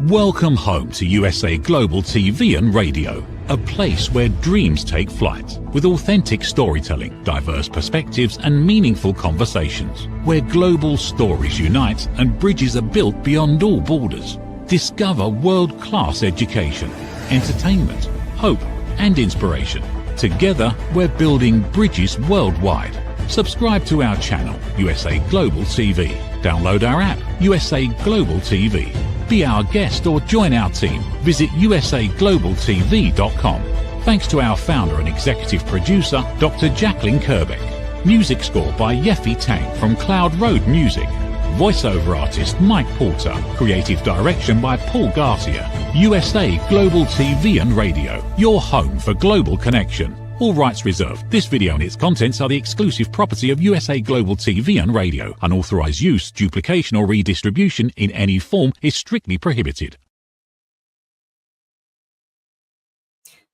Welcome home to USA Global TV and Radio, a place where dreams take flight, with authentic storytelling, diverse perspectives and meaningful conversations, where global stories unite and bridges are built beyond all borders. Discover world-class education, entertainment, hope and inspiration. Together, we're building bridges worldwide. Subscribe to our channel, USA Global TV. Download our app, USA Global TV. Be our guest or join our team. Visit usaglobaltv.com. Thanks to our founder and executive producer, Dr. Jacalyn Kerbeck. Music score by Yeffy Tang from Cloud Road Music. Voiceover artist Mike Porter. Creative direction by Paul Garcia. USA Global TV and Radio, your home for global connection. All rights reserved. This video and its contents are the exclusive property of USA Global TV and Radio. Unauthorized use, duplication or redistribution in any form is strictly prohibited.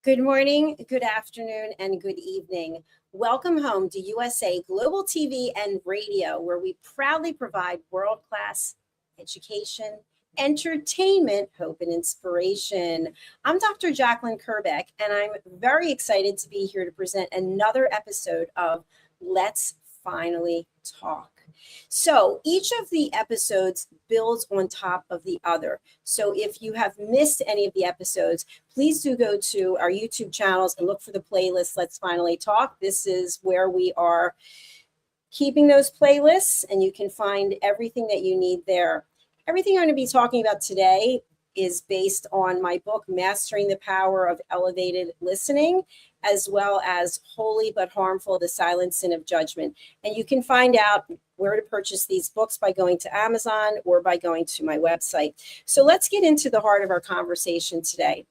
Good morning, good afternoon, and good evening. Welcome home to USA Global TV and Radio, where we proudly provide world-class education, entertainment, hope, and inspiration. I'm Dr. Jacalyn Kerbeck, and I'm very excited to be here to present another episode of Let's Finally Talk. So each of the episodes builds on top of the other. So if you have missed any of the episodes, please do go to our YouTube channels and look for the playlist Let's Finally Talk. This is where we are keeping those playlists, and you can find everything that you need there. Everything I'm going to be talking about today is based on my book, Mastering the Power of Elevated Listening, as well as Holy but Harmful, The Silent Sin of Judgment. And you can find out where to purchase these books by going to Amazon or by going to my website. So let's get into the heart of our conversation today.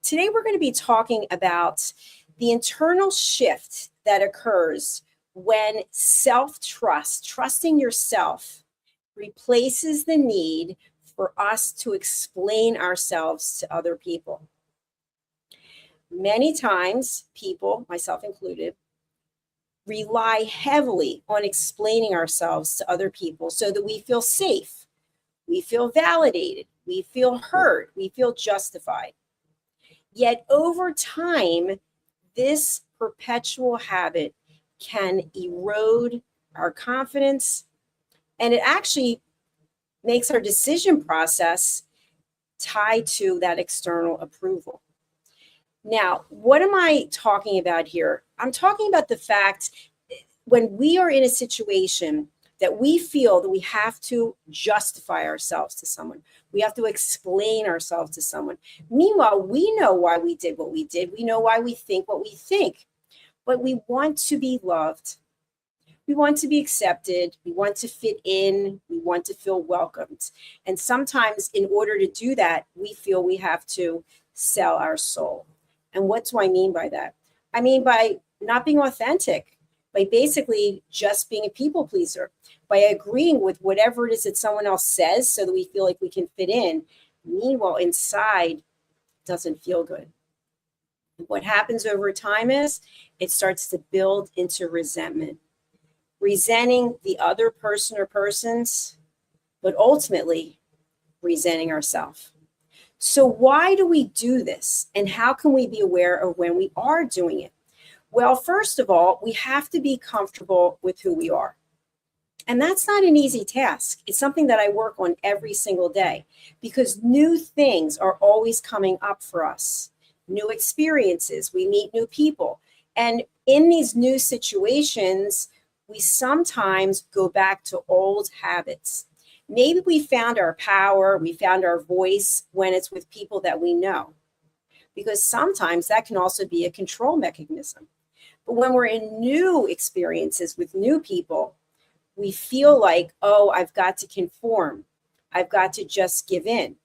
Today, we're going to be talking about the internal shift that occurs when self-trust, trusting yourself, replaces the need for us to explain ourselves to other people. Many times, people, myself included, rely heavily on explaining ourselves to other people so that we feel safe, we feel validated, we feel heard, we feel justified. Yet over time, this perpetual habit can erode our confidence, and it actually makes our decision process tied to that external approval. Now, what am I talking about here? I'm talking about the fact when we are in a situation that we feel that we have to justify ourselves to someone, we have to explain ourselves to someone. Meanwhile, we know why we did what we did. We know why we think what we think, but we want to be loved. We want to be accepted. We want to fit in. We want to feel welcomed. And sometimes in order to do that, we feel we have to sell our soul. And what do I mean by that? I mean by not being authentic, by basically just being a people pleaser, by agreeing with whatever it is that someone else says so that we feel like we can fit in. Meanwhile, inside, it doesn't feel good. What happens over time is it starts to build into resentment. Resenting the other person or persons, but ultimately resenting ourselves. So why do we do this? And how can we be aware of when we are doing it? Well, first of all, we have to be comfortable with who we are. And that's not an easy task. It's something that I work on every single day because new things are always coming up for us. New experiences, we meet new people. And in these new situations, we sometimes go back to old habits. Maybe we found our power, we found our voice when it's with people that we know, because sometimes that can also be a control mechanism. But when we're in new experiences with new people, we feel like, oh, I've got to conform. I've got to just give in.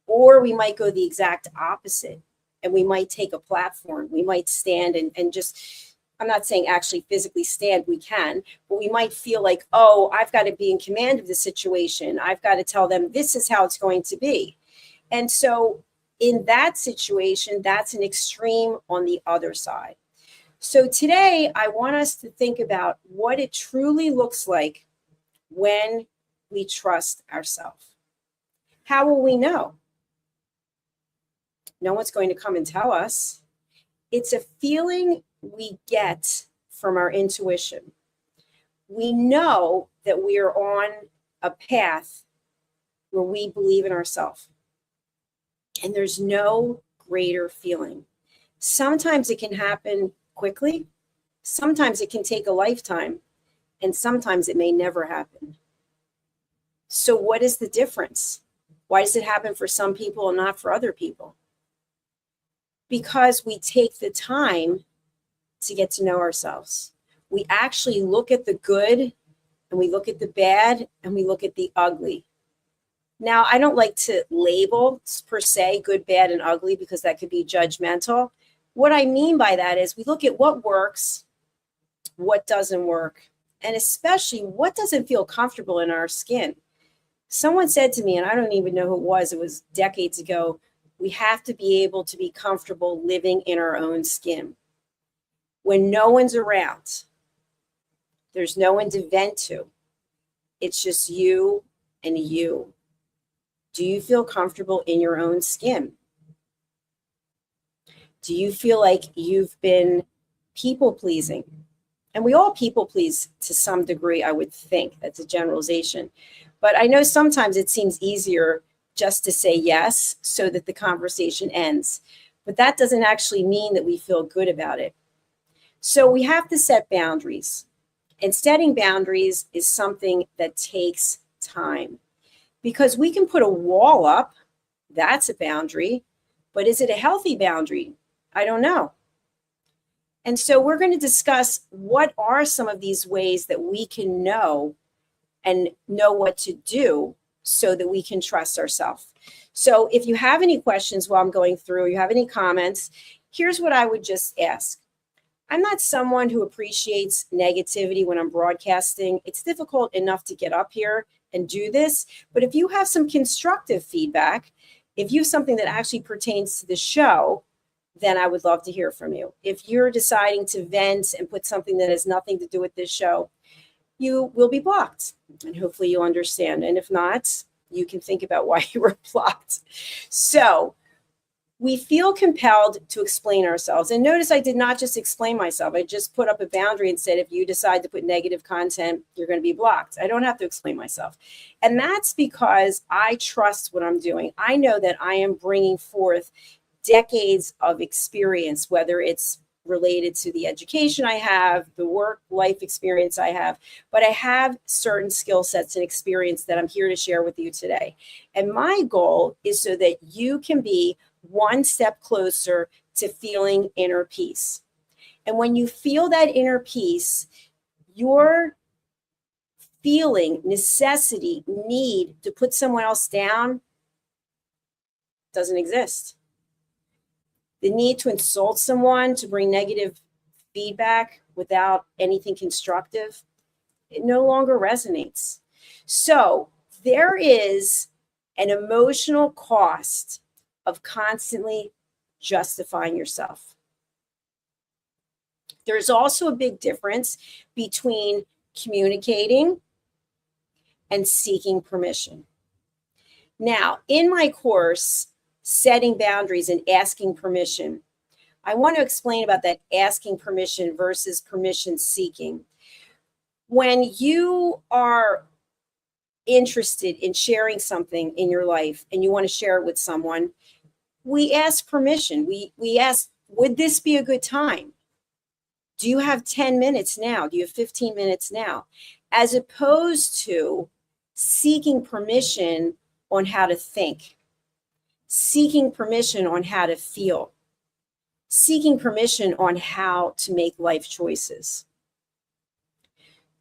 Or we might go the exact opposite and we might take a platform. We might stand and just, I'm not saying actually physically stand, we can, but we might feel like, oh, I've got to be in command of the situation. I've got to tell them this is how it's going to be. And so in that situation, that's an extreme on the other side. So today I want us to think about what it truly looks like when we trust ourselves. How will we know? No one's going to come and tell us. It's a feeling we get from our intuition. We know that we are on a path where we believe in ourselves. And there's no greater feeling. Sometimes it can happen quickly. Sometimes it can take a lifetime. And sometimes it may never happen. So what is the difference? Why does it happen for some people and not for other people? Because we take the time to get to know ourselves. We actually look at the good and we look at the bad and we look at the ugly. Now, I don't like to label per se good, bad, and ugly because that could be judgmental. What I mean by that is we look at what works, what doesn't work, and especially what doesn't feel comfortable in our skin. Someone said to me, and I don't even know who it was decades ago, we have to be able to be comfortable living in our own skin. When no one's around, there's no one to vent to. It's just you and you. Do you feel comfortable in your own skin? Do you feel like you've been people pleasing? And we all people please to some degree, I would think. That's a generalization. But I know sometimes it seems easier just to say yes so that the conversation ends. But that doesn't actually mean that we feel good about it. So we have to set boundaries. And setting boundaries is something that takes time. Because we can put a wall up, that's a boundary. But is it a healthy boundary? I don't know. And so we're going to discuss what are some of these ways that we can know and know what to do so that we can trust ourselves. So if you have any questions while I'm going through, you have any comments, here's what I would just ask. I'm not someone who appreciates negativity when I'm broadcasting. It's difficult enough to get up here and do this. But if you have some constructive feedback, if you have something that actually pertains to the show, then I would love to hear from you. If you're deciding to vent and put something that has nothing to do with this show, you will be blocked. And hopefully you understand. And if not, you can think about why you were blocked. So we feel compelled to explain ourselves. And notice I did not just explain myself. I just put up a boundary and said, if you decide to put negative content, you're going to be blocked. I don't have to explain myself. And that's because I trust what I'm doing. I know that I am bringing forth decades of experience, whether it's related to the education I have, the work life experience I have, but I have certain skill sets and experience that I'm here to share with you today. And my goal is so that you can be one step closer to feeling inner peace. And when you feel that inner peace, your feeling, necessity, need to put someone else down doesn't exist. The need to insult someone, to bring negative feedback without anything constructive, it no longer resonates. So there is an emotional cost of constantly justifying yourself. There's also a big difference between communicating and seeking permission. Now, in my course, Setting Boundaries and Asking Permission, I want to explain about that asking permission versus permission seeking. When you are interested in sharing something in your life and you want to share it with someone, we ask permission. We ask, would this be a good time? Do you have 10 minutes now? Do you have 15 minutes now? As opposed to seeking permission on how to think, seeking permission on how to feel, seeking permission on how to make life choices.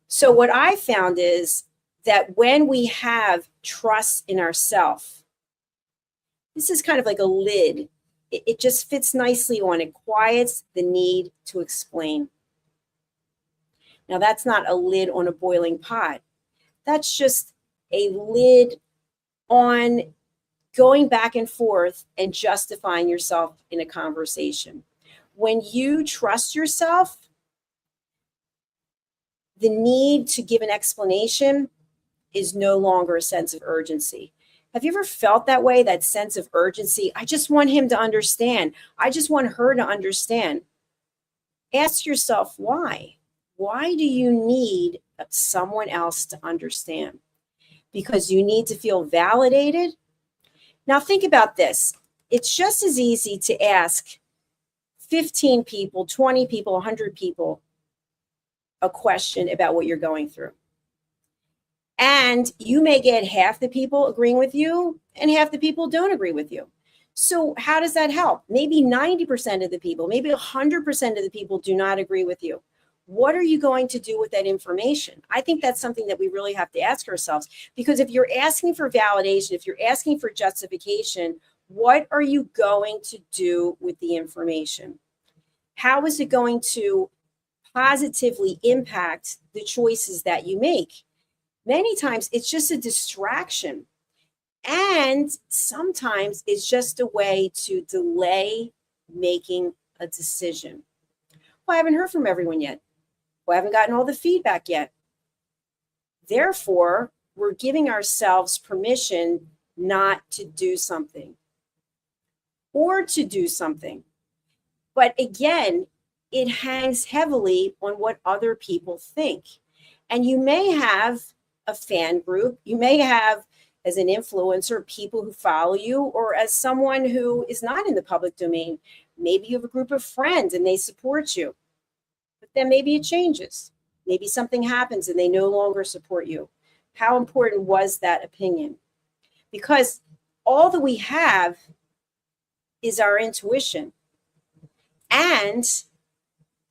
So what I found is that when we have trust in ourselves, this is kind of like a lid. It just fits nicely on. It quiets the need to explain. Now, that's not a lid on a boiling pot. That's just a lid on going back and forth and justifying yourself in a conversation. When you trust yourself, the need to give an explanation is no longer a sense of urgency. Have you ever felt that way, that sense of urgency? I just want him to understand. I just want her to understand. Ask yourself why. Why do you need someone else to understand? Because you need to feel validated? Now think about this. It's just as easy to ask 15 people, 20 people, 100 people a question about what you're going through. And you may get half the people agreeing with you and half the people don't agree with you. So how does that help? Maybe 90% of the people, maybe 100% of the people do not agree with you. What are you going to do with that information? I think that's something that we really have to ask ourselves, because if you're asking for validation, if you're asking for justification, what are you going to do with the information? How is it going to positively impact the choices that you make? Many times it's just a distraction. And sometimes it's just a way to delay making a decision. Well, I haven't heard from everyone yet. Well, I haven't gotten all the feedback yet. Therefore, we're giving ourselves permission not to do something or to do something. But again, it hangs heavily on what other people think. And you may have a fan group. You may have, as an influencer, people who follow you, or as someone who is not in the public domain. Maybe you have a group of friends and they support you. But then maybe it changes. Maybe something happens and they no longer support you. How important was that opinion? Because all that we have is our intuition and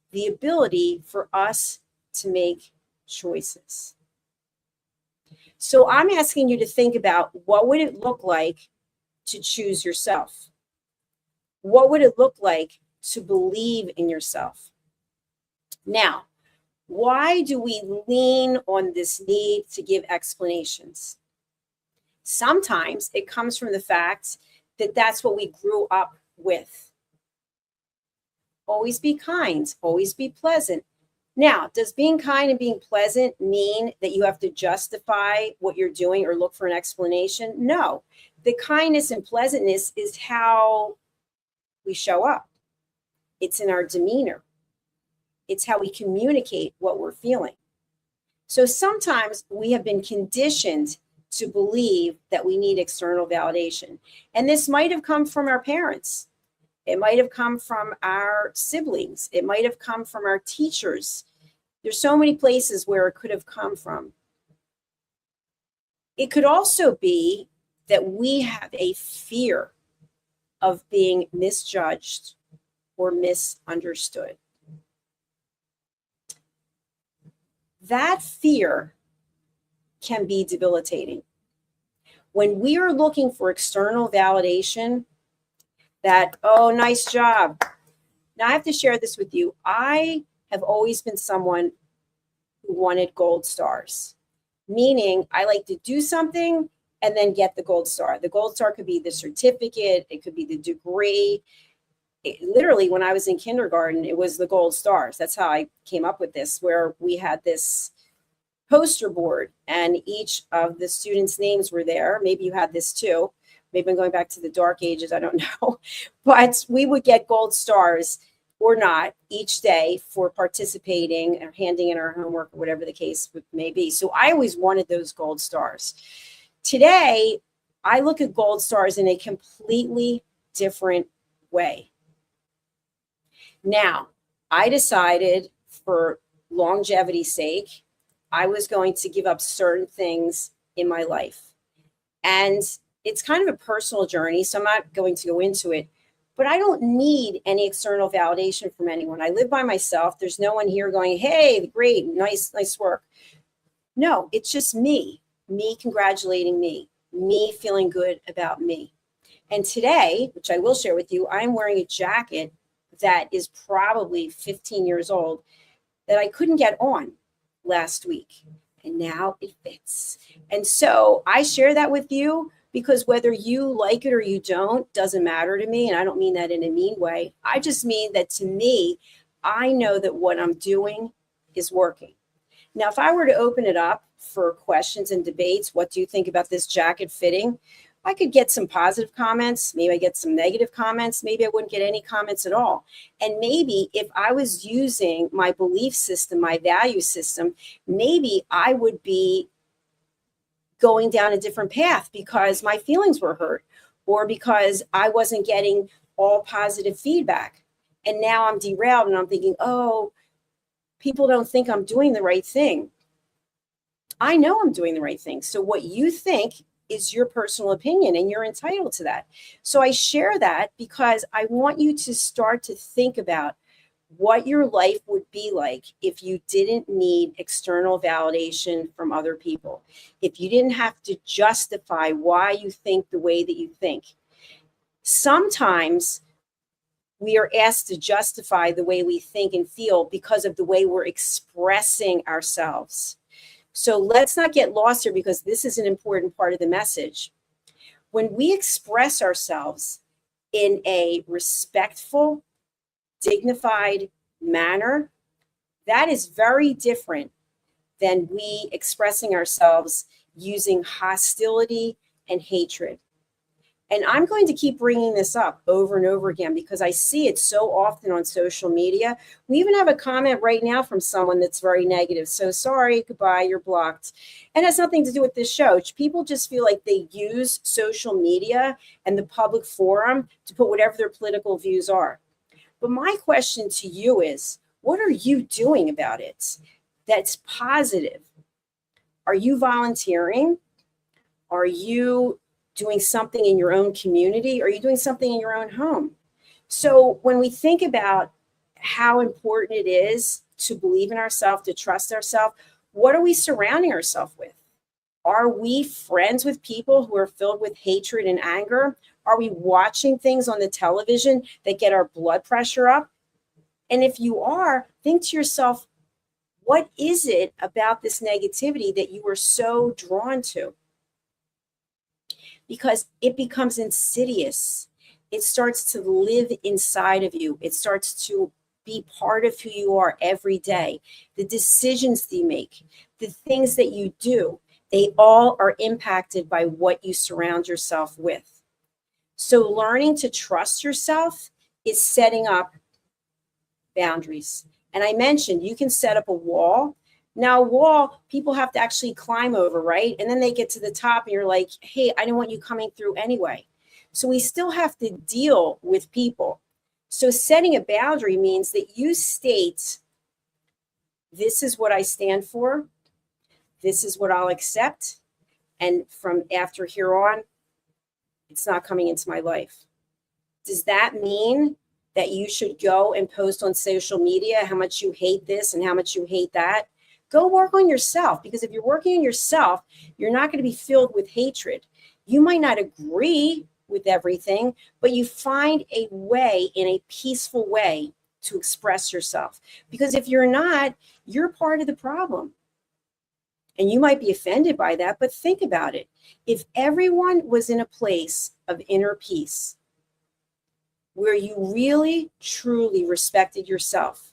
the ability for us to make choices. So I'm asking you to think about, what would it look like to choose yourself? What would it look like to believe in yourself? Now, why do we lean on this need to give explanations? Sometimes it comes from the fact that that's what we grew up with. Always be kind, always be pleasant. Now, does being kind and being pleasant mean that you have to justify what you're doing or look for an explanation? No. The kindness and pleasantness is how we show up. It's in our demeanor. It's how we communicate what we're feeling. So sometimes we have been conditioned to believe that we need external validation. And this might have come from our parents. It might have come from our siblings. It might have come from our teachers. There's so many places where it could have come from. It could also be that we have a fear of being misjudged or misunderstood. That fear can be debilitating. When we are looking for external validation, that, oh, nice job. Now I have to share this with you. I have always been someone who wanted gold stars, meaning I like to do something and then get the gold star. The gold star could be the certificate. It could be the degree. Literally, when I was in kindergarten, it was the gold stars. That's how I came up with this, where we had this poster board and each of the students' names were there. Maybe you had this too. Maybe I'm going back to the dark ages, I don't know. But we would get gold stars or not each day for participating or handing in our homework or whatever the case may be. So I always wanted those gold stars. Today, I look at gold stars in a completely different way. Now, I decided, for longevity's sake, I was going to give up certain things in my life. And it's kind of a personal journey, so I'm not going to go into it, but I don't need any external validation from anyone. I live by myself. There's no one here going, hey, great, nice work. No, it's just me congratulating me feeling good about me. And today, which I will share with you, I'm wearing a jacket that is probably 15 years old that I couldn't get on last week. And now it fits. And so I share that with you because whether you like it or you don't, doesn't matter to me. And I don't mean that in a mean way. I just mean that to me, I know that what I'm doing is working. Now, if I were to open it up for questions and debates, what do you think about this jacket fitting? I could get some positive comments. Maybe I get some negative comments. Maybe I wouldn't get any comments at all. And maybe if I was using my belief system, my value system, maybe I would be going down a different path because my feelings were hurt or because I wasn't getting all positive feedback. And now I'm derailed and I'm thinking, oh, people don't think I'm doing the right thing. I know I'm doing the right thing. So what you think is your personal opinion and you're entitled to that. So I share that because I want you to start to think about what your life would be like if you didn't need external validation from other people, if you didn't have to justify why you think the way that you think. Sometimes we are asked to justify the way we think and feel because of the way we're expressing ourselves. So let's not get lost here because this is an important part of the message. When we express ourselves in a respectful, dignified manner, that is very different than we expressing ourselves using hostility and hatred. And I'm going to keep bringing this up over and over again because I see it so often on social media. We even have a comment right now from someone that's very negative. So sorry, goodbye, you're blocked. And it has nothing to do with this show. People just feel like they use social media and the public forum to put whatever their political views are. But my question to you is, what are you doing about it that's positive? Are you volunteering? Are you doing something in your own community? Are you doing something in your own home? So when we think about how important it is to believe in ourselves, to trust ourselves, what are we surrounding ourselves with? Are we friends with people who are filled with hatred and anger? Are we watching things on the television that get our blood pressure up? And if you are, think to yourself, what is it about this negativity that you are so drawn to? Because it becomes insidious. It starts to live inside of you. It starts to be part of who you are every day. The decisions that you make, the things that you do, they all are impacted by what you surround yourself with. So learning to trust yourself is setting up boundaries. And I mentioned you can set up a wall. Now, a wall, people have to actually climb over, right? And then they get to the top and you're like, hey, I don't want you coming through anyway. So we still have to deal with people. So setting a boundary means that you state, this is what I stand for. This is what I'll accept. And from after here on, it's not coming into my life. Does that mean that you should go and post on social media how much you hate this and how much you hate that? Go work on yourself, because if you're working on yourself, you're not going to be filled with hatred. You might not agree with everything, but you find a way, in a peaceful way, to express yourself. Because if you're not, you're part of the problem. And you might be offended by that, but think about it. If everyone was in a place of inner peace, where you really, truly respected yourself,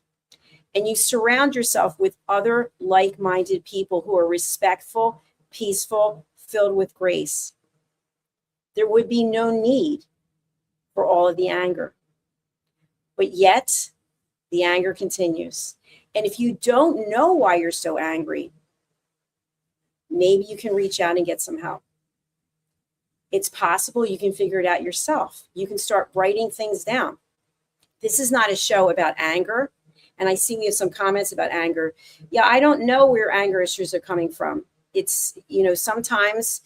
and you surround yourself with other like-minded people who are respectful, peaceful, filled with grace, there would be no need for all of the anger. But yet, the anger continues. And if you don't know why you're so angry, maybe you can reach out and get some help. It's possible you can figure it out yourself. You can start writing things down. This is not a show about anger. And I see we have some comments about anger. Yeah, I don't know where anger issues are coming from. It's, sometimes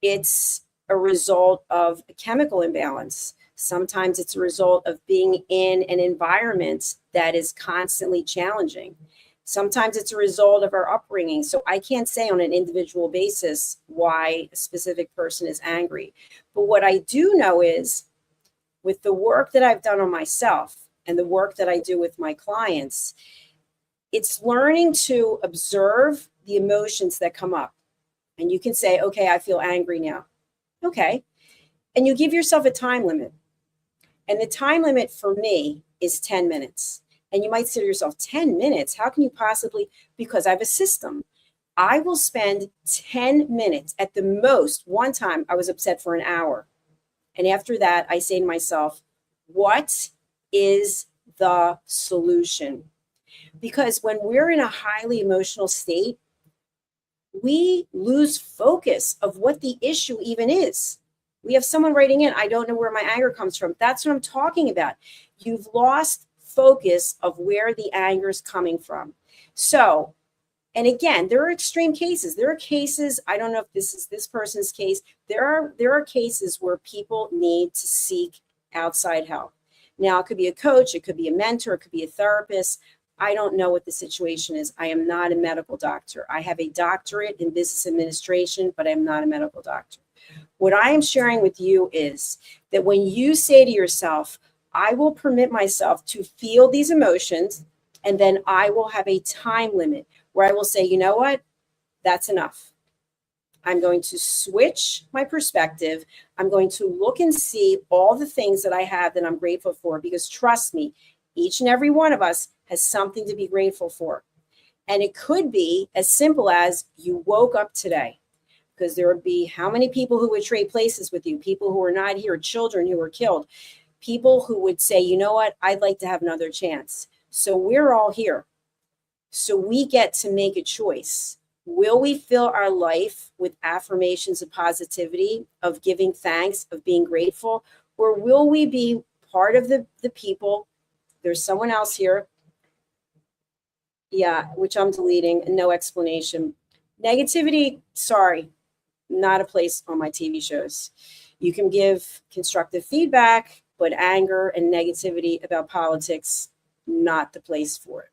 it's a result of a chemical imbalance. Sometimes it's a result of being in an environment that is constantly challenging. Sometimes it's a result of our upbringing. So I can't say on an individual basis why a specific person is angry. But what I do know is, with the work that I've done on myself and the work that I do with my clients, it's learning to observe the emotions that come up. And you can say, okay, I feel angry now. Okay. And you give yourself a time limit. And the time limit for me is 10 minutes. And you might say to yourself, 10 minutes? How can you possibly? Because I have a system. I will spend 10 minutes at the most. One time I was upset for an hour. And after that, I say to myself, what is the solution? Because when we're in a highly emotional state, we lose focus of what the issue even is. We have someone writing in, I don't know where my anger comes from. That's what I'm talking about. You've lost focus of where the anger is coming from. So, and again, there are extreme cases. There are cases, I don't know if this is this person's case. There are cases where people need to seek outside help. Now, it could be a coach, it could be a mentor, it could be a therapist. I don't know what the situation is. I am not a medical doctor. I have a doctorate in business administration, but I'm not a medical doctor. What I am sharing with you is that when you say to yourself, I will permit myself to feel these emotions, and then I will have a time limit where I will say, you know what? That's enough. I'm going to switch my perspective. I'm going to look and see all the things that I have that I'm grateful for, because trust me, each and every one of us has something to be grateful for. And it could be as simple as you woke up today, because there would be how many people who would trade places with you, people who are not here, children who were killed, people who would say, you know what, I'd like to have another chance. So we're all here. So we get to make a choice. Will we fill our life with affirmations of positivity, of giving thanks, of being grateful? Or will we be part of the people? There's someone else here. Yeah, which I'm deleting, no explanation. Negativity, sorry, not a place on my TV shows. You can give constructive feedback, but anger and negativity about politics, not the place for it.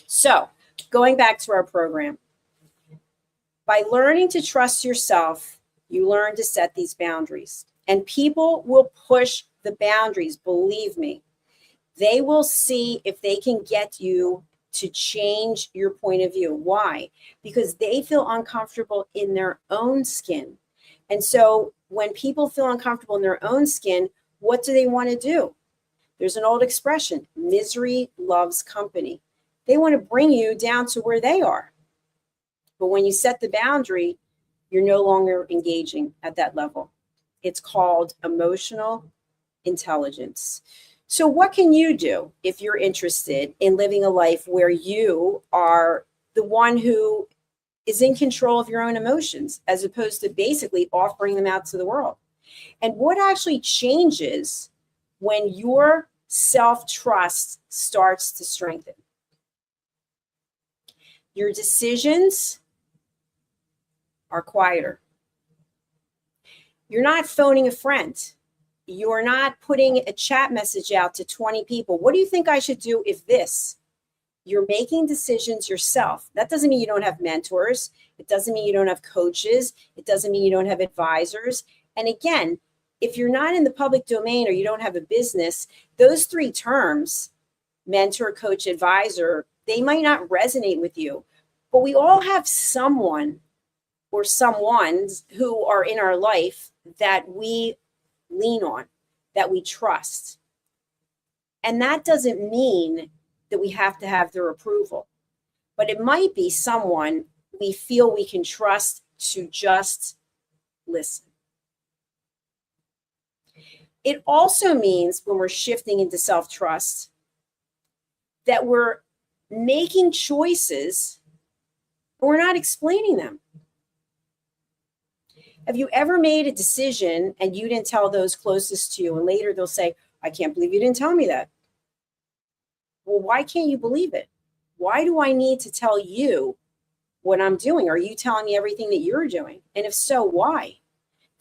So, going back to our program, by learning to trust yourself, you learn to set these boundaries. And people will push the boundaries, believe me. They will see if they can get you to change your point of view. Why? Because they feel uncomfortable in their own skin. And so when people feel uncomfortable in their own skin, what do they want to do? There's an old expression, misery loves company. They want to bring you down to where they are. But when you set the boundary, you're no longer engaging at that level. It's called emotional intelligence. So what can you do if you're interested in living a life where you are the one who is in control of your own emotions, as opposed to basically offering them out to the world? And what actually changes when your self-trust starts to strengthen? Your decisions are quieter. You're not phoning a friend. You're not putting a chat message out to 20 people. What do you think I should do if this? You're making decisions yourself. That doesn't mean you don't have mentors. It doesn't mean you don't have coaches. It doesn't mean you don't have advisors. And again, if you're not in the public domain or you don't have a business, those three terms, mentor, coach, advisor, they might not resonate with you. But we all have someone or someones who are in our life that we lean on, that we trust. And that doesn't mean that we have to have their approval, but it might be someone we feel we can trust to just listen. It also means when we're shifting into self-trust that we're making choices, but we're not explaining them. Have you ever made a decision and you didn't tell those closest to you, and later they'll say, I can't believe you didn't tell me that? Well, why can't you believe it? Why do I need to tell you what I'm doing? Are you telling me everything that you're doing? And if so, why?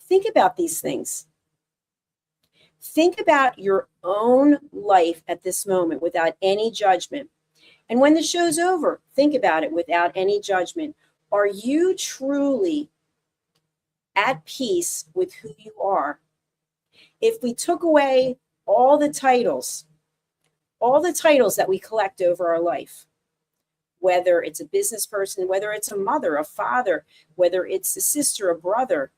Think about these things. Think about your own life at this moment without any judgment. And when the show's over, think about it without any judgment. Are you truly at peace with who you are? If we took away all the titles that we collect over our life, whether it's a business person, whether it's a mother, a father, whether it's a sister, a brother,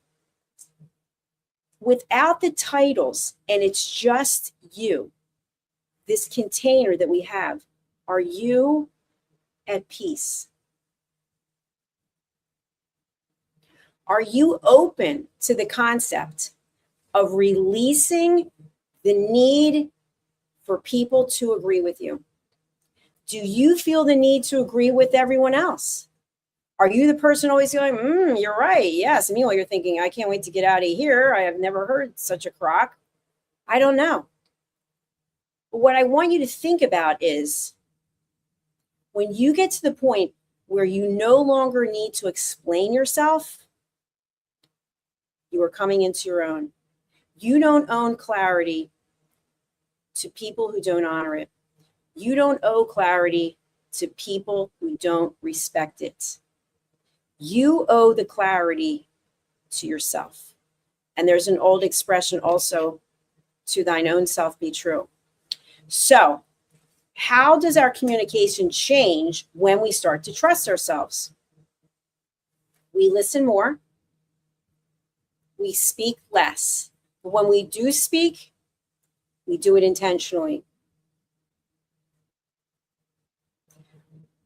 without the titles, and it's just you, this container that we have, are you at peace? Are you open to the concept of releasing the need for people to agree with you? Do you feel the need to agree with everyone else? Are you the person always going, you're right, yes. Meanwhile, you're thinking, I can't wait to get out of here. I have never heard such a crock. I don't know. But what I want you to think about is when you get to the point where you no longer need to explain yourself, you are coming into your own. You don't own clarity to people who don't honor it. You don't owe clarity to people who don't respect it. You owe the clarity to yourself. And there's an old expression also, to thine own self be true. So, how does our communication change when we start to trust ourselves? We listen more. We speak less. But when we do speak, we do it intentionally.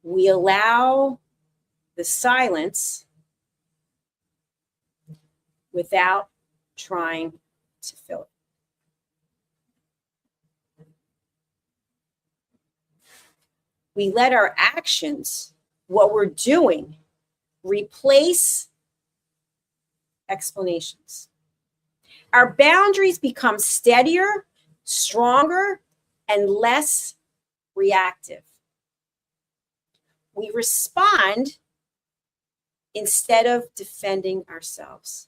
We allow the silence without trying to fill it. We let our actions, what we're doing, replace explanations. Our boundaries become steadier, stronger, and less reactive. We respond instead of defending ourselves.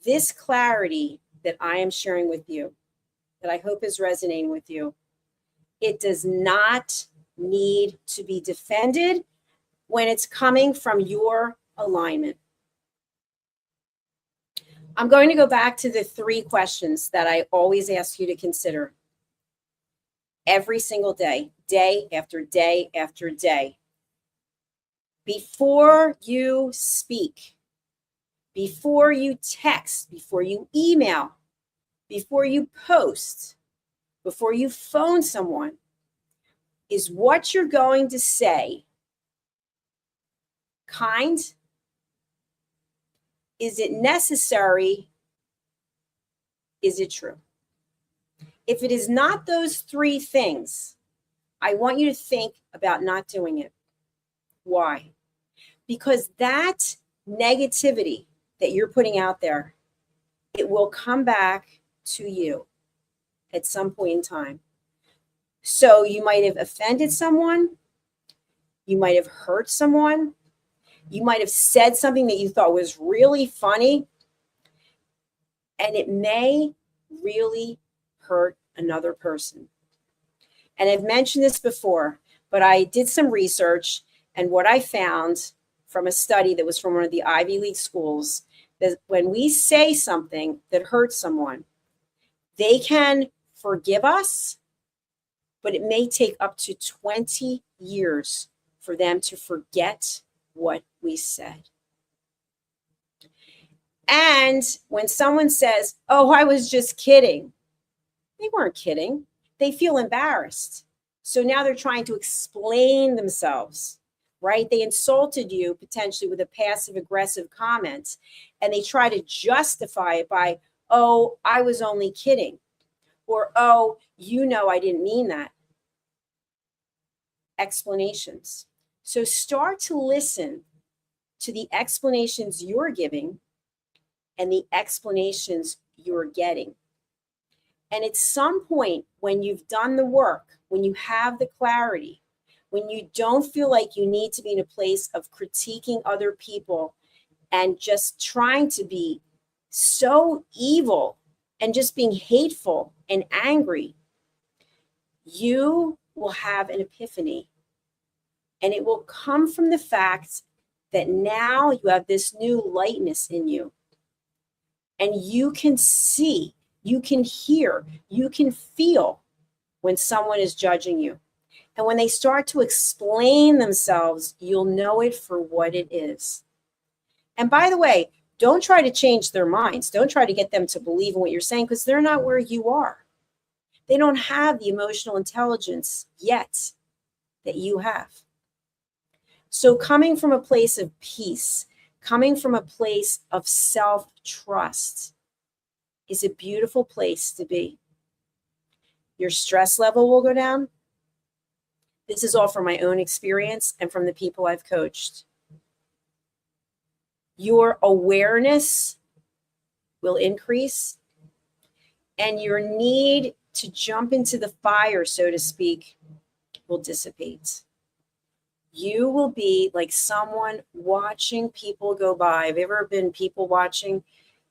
This clarity that I am sharing with you, that I hope is resonating with you, it does not need to be defended when it's coming from your alignment. I'm going to go back to the 3 questions that I always ask you to consider every single day, day after day after day. Before you speak, before you text, before you email, before you post, before you phone someone, is what you're going to say kind? Is it necessary? Is it true? If it is not those 3 things, I want you to think about not doing it. Why? Because that negativity that you're putting out there, it will come back to you at some point in time. So you might have offended someone. You might have hurt someone. You might have said something that you thought was really funny. And it may really hurt another person. And I've mentioned this before, but I did some research, and what I found from a study that was from one of the Ivy League schools, that when we say something that hurts someone, they can forgive us, but it may take up to 20 years for them to forget what we said. And when someone says, oh, I was just kidding, they weren't kidding. They feel embarrassed. So now they're trying to explain themselves, right? They insulted you potentially with a passive aggressive comment, and they try to justify it by, oh, I was only kidding. Or, oh, I didn't mean that. Explanations. So start to listen to the explanations you're giving and the explanations you're getting. And at some point, when you've done the work, when you have the clarity, when you don't feel like you need to be in a place of critiquing other people and just trying to be so evil and just being hateful and angry, you will have an epiphany. And it will come from the fact that now you have this new lightness in you. And you can see, you can hear, you can feel when someone is judging you. And when they start to explain themselves, you'll know it for what it is. And by the way, don't try to change their minds. Don't try to get them to believe in what you're saying, because they're not where you are. They don't have the emotional intelligence yet that you have. So coming from a place of peace, coming from a place of self-trust is a beautiful place to be. Your stress level will go down. This is all from my own experience and from the people I've coached. Your awareness will increase, and your need to jump into the fire, so to speak, will dissipate. You will be like someone watching people go by. Have you ever been people watching?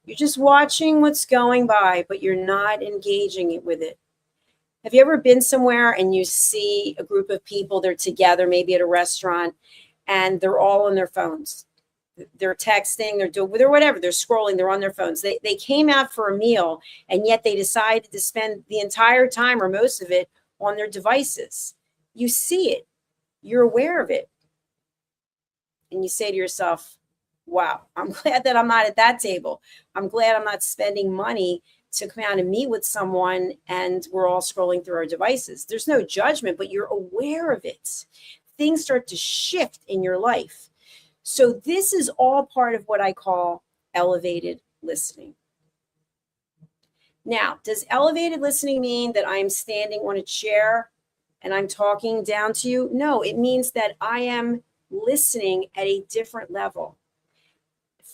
You're just watching what's going by, but you're not engaging with it. Have you ever been somewhere and you see a group of people, they're together, maybe at a restaurant, and they're all on their phones? They're texting, they're whatever, they're scrolling, they're on their phones. They came out for a meal, and yet they decided to spend the entire time or most of it on their devices. You see it, you're aware of it. And you say to yourself, wow, I'm glad that I'm not at that table. I'm glad I'm not spending money to come out and meet with someone and we're all scrolling through our devices. There's no judgment, but you're aware of it. Things start to shift in your life. So this is all part of what I call elevated listening. Now, does elevated listening mean that I'm standing on a chair and I'm talking down to you? No, it means that I am listening at a different level.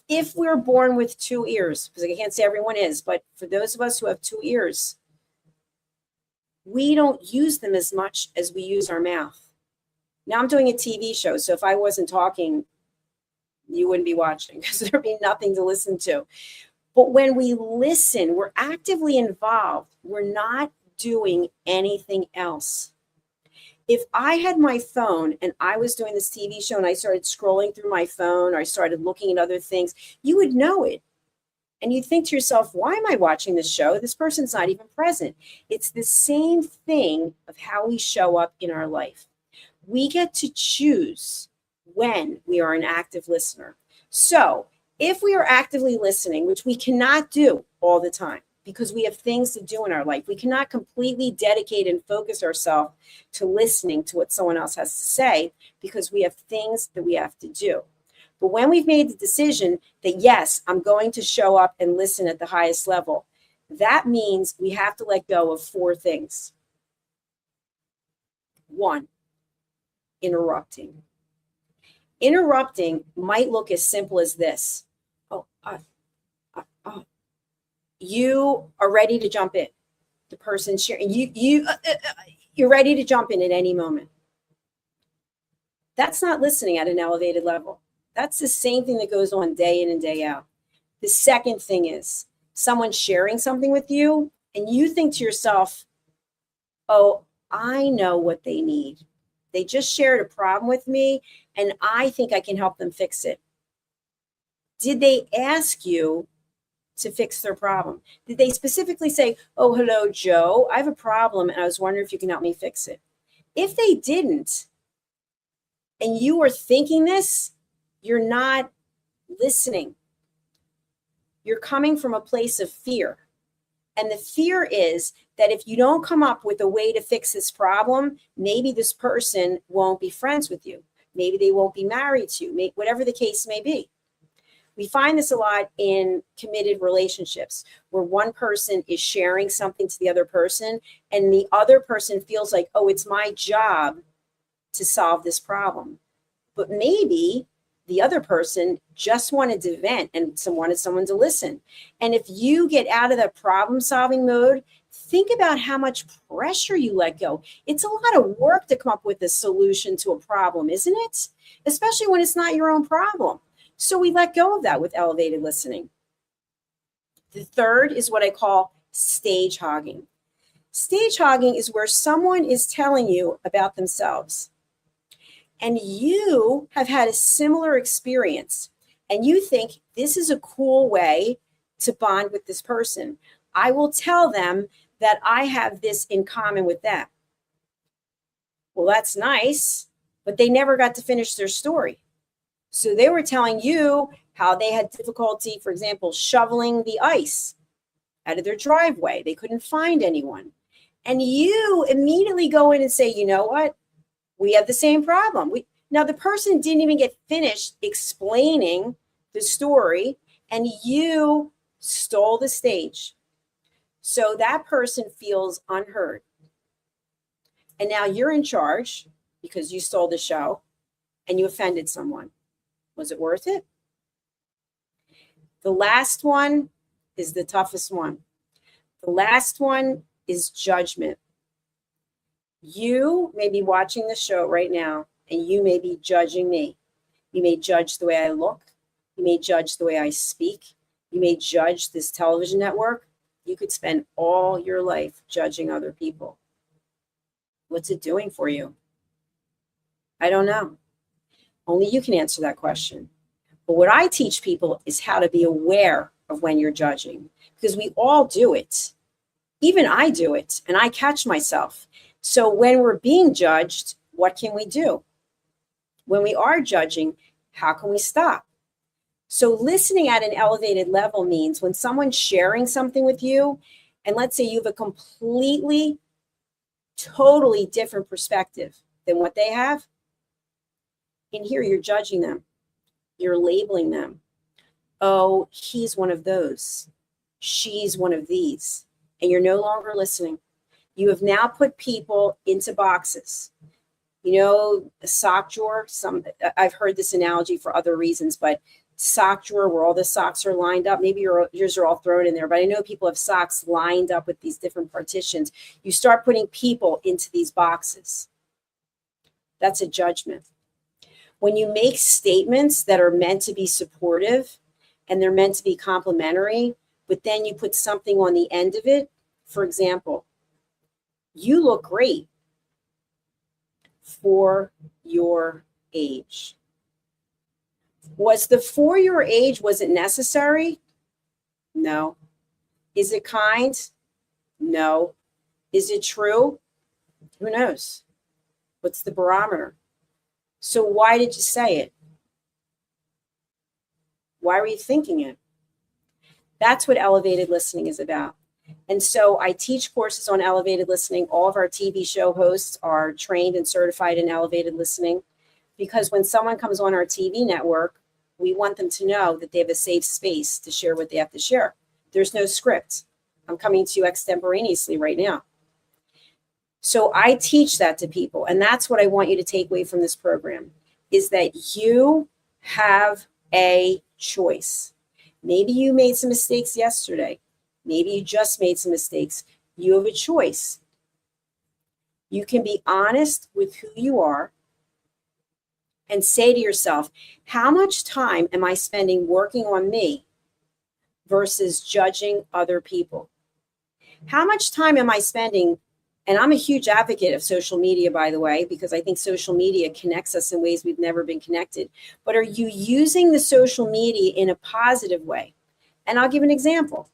If we're born with two ears, because I can't say everyone is, but for those of us who have two ears, we don't use them as much as we use our mouth. Now I'm doing a TV show, so if I wasn't talking, you wouldn't be watching because there'd be nothing to listen to. But when we listen, we're actively involved. We're not doing anything else. If I had my phone and I was doing this TV show and I started scrolling through my phone or I started looking at other things, you would know it. And you'd think to yourself, why am I watching this show? This person's not even present. It's the same thing of how we show up in our life. We get to choose when we are an active listener. So if we are actively listening, which we cannot do all the time, because we have things to do in our life. We cannot completely dedicate and focus ourselves to listening to what someone else has to say because we have things that we have to do. But when we've made the decision that, yes, I'm going to show up and listen at the highest level, that means we have to let go of four things. 1, interrupting. Interrupting might look as simple as this. You are ready to jump in. The person sharing, you're ready to jump in at any moment. That's not listening at an elevated level. That's the same thing that goes on day in and day out. The second thing is someone sharing something with you and you think to yourself, oh, I know what they need. They just shared a problem with me and I think I can help them fix it. Did they ask you to fix their problem? Did they specifically say, oh, hello, Joe, I have a problem and I was wondering if you can help me fix it? If they didn't, and you are thinking this, you're not listening. You're coming from a place of fear. And the fear is that if you don't come up with a way to fix this problem, maybe this person won't be friends with you. Maybe they won't be married to you, whatever the case may be. We find this a lot in committed relationships where one person is sharing something to the other person and the other person feels like, oh, it's my job to solve this problem. But maybe the other person just wanted to vent and wanted someone to listen. And if you get out of that problem-solving mode, think about how much pressure you let go. It's a lot of work to come up with a solution to a problem, isn't it? Especially when it's not your own problem. So we let go of that with elevated listening. The third is what I call stage hogging. Stage hogging is where someone is telling you about themselves. And you have had a similar experience. And you think this is a cool way to bond with this person. I will tell them that I have this in common with them. Well, that's nice, but they never got to finish their story. So they were telling you how they had difficulty, for example, shoveling the ice out of their driveway. They couldn't find anyone. And you immediately go in and say, you know what? We have the same problem. Now, the person didn't even get finished explaining the story, and you stole the stage. So that person feels unheard. And now you're in charge because you stole the show and you offended someone. Was it worth it? The last one is the toughest one. The last one is judgment. You may be watching the show right now and you may be judging me. You may judge the way I look. You may judge the way I speak. You may judge this television network. You could spend all your life judging other people. What's it doing for you? I don't know. Only you can answer that question. But what I teach people is how to be aware of when you're judging, because we all do it. Even I do it, and I catch myself. So when we're being judged, what can we do? When we are judging, how can we stop? So listening at an elevated level means when someone's sharing something with you, and let's say you have a completely, totally different perspective than what they have, in here you're judging them. You're labeling them. Oh, he's one of those. She's one of these. And you're no longer listening. You have now put people into boxes. You know, a sock drawer, I've heard this analogy for other reasons, but sock drawer where all the socks are lined up. Maybe yours are all thrown in there, but I know people have socks lined up with these different partitions. You start putting people into these boxes. That's a judgment. When you make statements that are meant to be supportive and they're meant to be complimentary, but then you put something on the end of it, for example, you look great for your age. Was the for your age, was it necessary? No. Is it kind? No. Is it true? Who knows? What's the barometer? So why did you say it? Why were you thinking it? That's what elevated listening is about. And so I teach courses on elevated listening. All of our TV show hosts are trained and certified in elevated listening, because when someone comes on our TV network, we want them to know that they have a safe space to share what they have to share. There's no script. I'm coming to you extemporaneously right now. So I teach that to people. And that's what I want you to take away from this program, is that you have a choice. Maybe you made some mistakes yesterday. Maybe you just made some mistakes. You have a choice. You can be honest with who you are and say to yourself, how much time am I spending working on me versus judging other people? How much time am I spending? And I'm a huge advocate of social media, by the way, because I think social media connects us in ways we've never been connected. But are you using the social media in a positive way? And I'll give an example.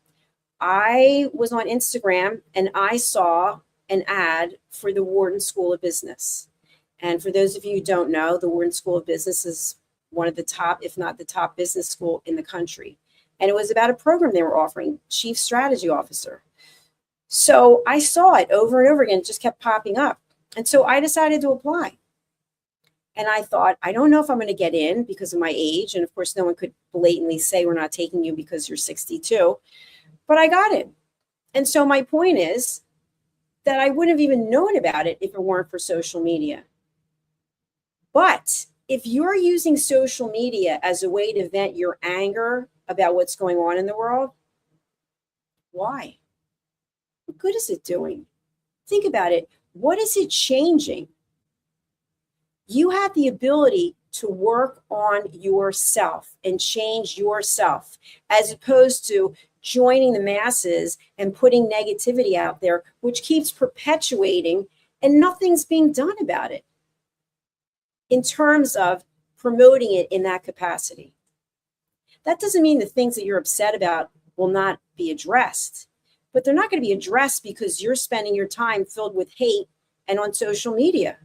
I was on Instagram and I saw an ad for the Wharton School of Business. And for those of you who don't know, the Wharton School of Business is one of the top, if not the top business school in the country. And it was about a program they were offering, Chief Strategy Officer. So I saw it over and over again, it just kept popping up. And so I decided to apply. And I thought, I don't know if I'm going to get in because of my age. And of course, no one could blatantly say we're not taking you because you're 62. But I got it. And so my point is that I wouldn't have even known about it if it weren't for social media. But if you're using social media as a way to vent your anger about what's going on in the world, why? What good is it doing? Think about it. What is it changing? You have the ability to work on yourself and change yourself, as opposed to joining the masses and putting negativity out there, which keeps perpetuating and nothing's being done about it in terms of promoting it in that capacity. That doesn't mean the things that you're upset about will not be addressed, but they're not going to be addressed because you're spending your time filled with hate and on social media.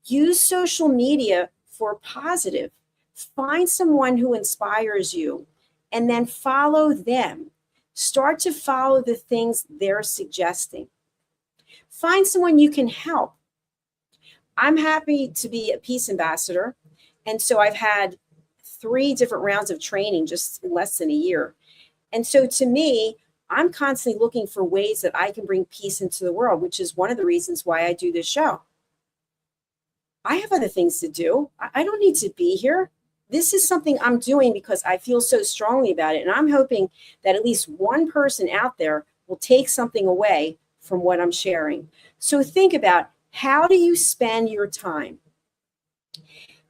Use social media for positive. Find someone who inspires you and then follow them. Start to follow the things they're suggesting. Find someone you can help. I'm happy to be a peace ambassador. And so I've had 3 different rounds of training just in less than a year. And so to me, I'm constantly looking for ways that I can bring peace into the world, which is one of the reasons why I do this show. I have other things to do. I don't need to be here. This is something I'm doing because I feel so strongly about it. And I'm hoping that at least one person out there will take something away from what I'm sharing. So think about, how do you spend your time?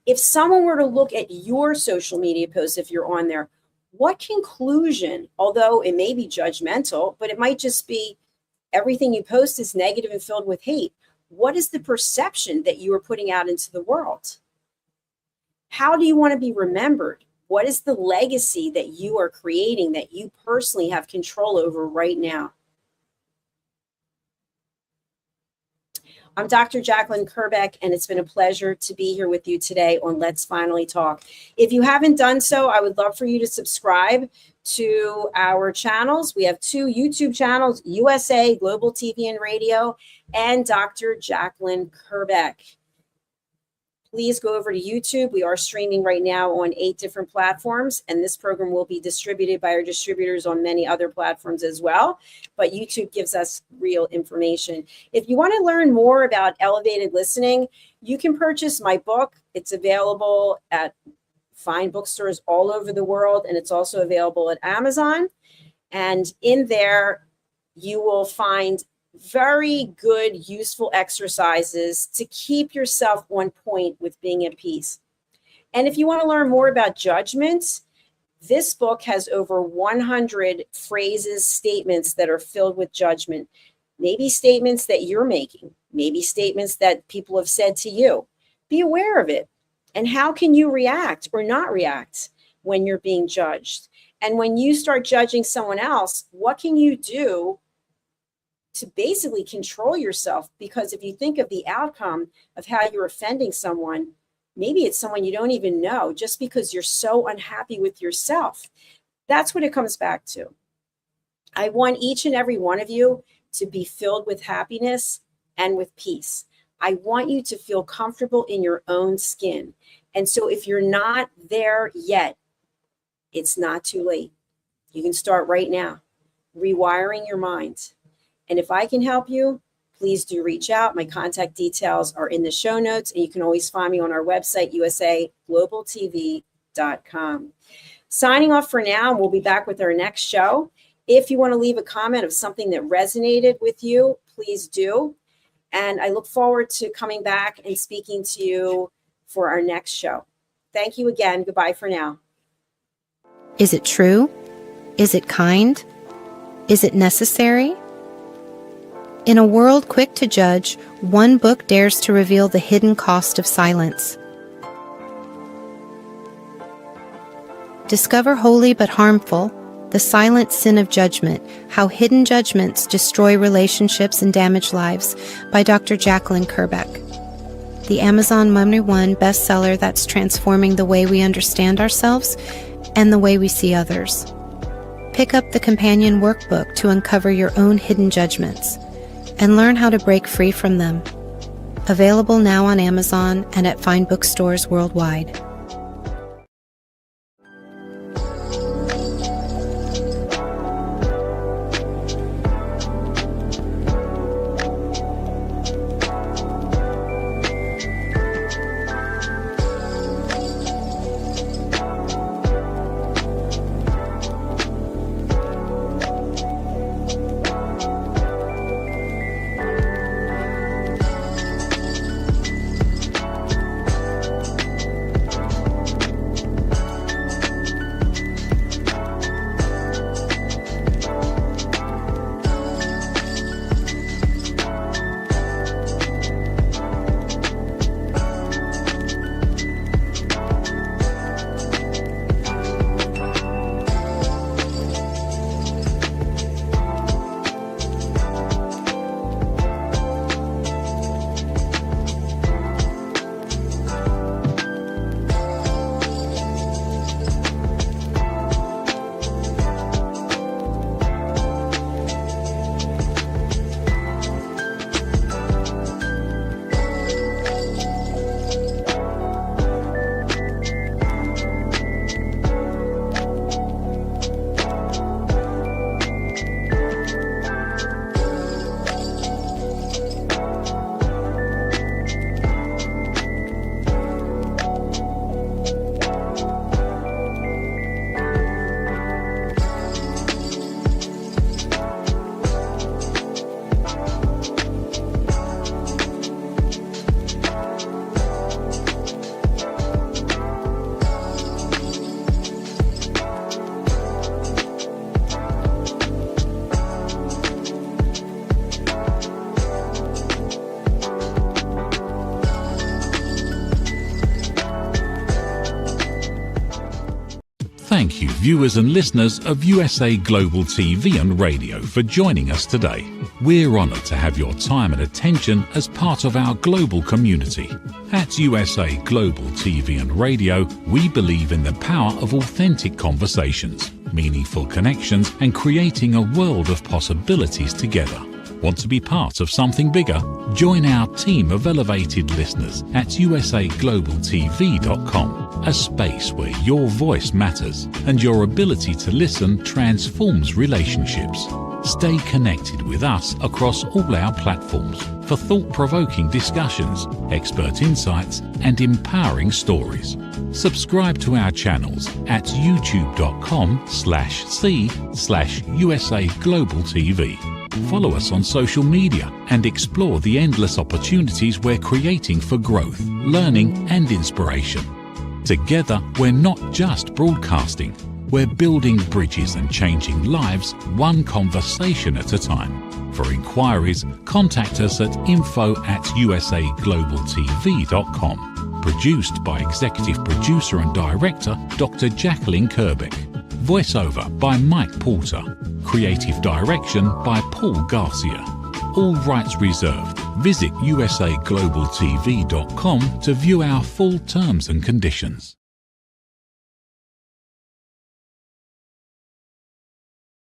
If someone were to look at your social media posts, if you're on there, what conclusion, although it may be judgmental, but it might just be everything you post is negative and filled with hate. What is the perception that you are putting out into the world? How do you want to be remembered? What is the legacy that you are creating that you personally have control over right now? I'm Dr. Jacalyn Kerbeck, and it's been a pleasure to be here with you today on Let's Finally Talk. If you haven't done so, I would love for you to subscribe to our channels. We have 2 YouTube channels, USA, Global TV and Radio, and Dr. Jacalyn Kerbeck. Please go over to YouTube. We are streaming right now on 8 different platforms, and this program will be distributed by our distributors on many other platforms as well. But YouTube gives us real information. If you want to learn more about elevated listening, you can purchase my book. It's available at fine bookstores all over the world, and it's also available at Amazon. And in there, you will find very good, useful exercises to keep yourself on point with being at peace. And if you want to learn more about judgment, this book has over 100 phrases, statements that are filled with judgment. Maybe statements that you're making, maybe statements that people have said to you. Be aware of it. And how can you react or not react when you're being judged? And when you start judging someone else, what can you do to basically control yourself? Because if you think of the outcome of how you're offending someone, maybe it's someone you don't even know, just because you're so unhappy with yourself. That's what it comes back to. I want each and every one of you to be filled with happiness and with peace. I want you to feel comfortable in your own skin. And so if you're not there yet, it's not too late. You can start right now, rewiring your mind. And if I can help you, please do reach out. My contact details are in the show notes, and you can always find me on our website, usaglobaltv.com. Signing off for now, and we'll be back with our next show. If you want to leave a comment of something that resonated with you, please do. And I look forward to coming back and speaking to you for our next show. Thank you again. Goodbye for now. Is it true? Is it kind? Is it necessary? In a world quick to judge, one book dares to reveal the hidden cost of silence. Discover Holy but Harmful, The Silent Sin of Judgment, How Hidden Judgments Destroy Relationships and Damage Lives by Dr. Jacalyn Kerbeck. The Amazon #1 bestseller that's transforming the way we understand ourselves and the way we see others. Pick up the companion workbook to uncover your own hidden judgments and learn how to break free from them. Available now on Amazon and at fine bookstores worldwide. viewers and listeners of USA Global TV and Radio for joining us today. We're honoured to have your time and attention as part of our global community. At USA Global TV and Radio, we believe in the power of authentic conversations, meaningful connections, and creating a world of possibilities together. Want to be part of something bigger? Join our team of elevated listeners at usaglobaltv.com, a space where your voice matters and your ability to listen transforms relationships. Stay connected with us across all our platforms for thought-provoking discussions, expert insights, and empowering stories. Subscribe to our channels at youtube.com/c/USA Global TV. Follow us on social media and explore the endless opportunities we're creating for growth, learning, and inspiration. Together, we're not just broadcasting, we're building bridges and changing lives one conversation at a time. For inquiries, contact us at info@usaglobaltv.com. Produced by Executive Producer and Director Dr. Jacalyn Kerbeck. Voiceover by Mike Porter. Creative direction by Paul Garcia. All rights reserved. Visit usaglobaltv.com to view our full terms and conditions.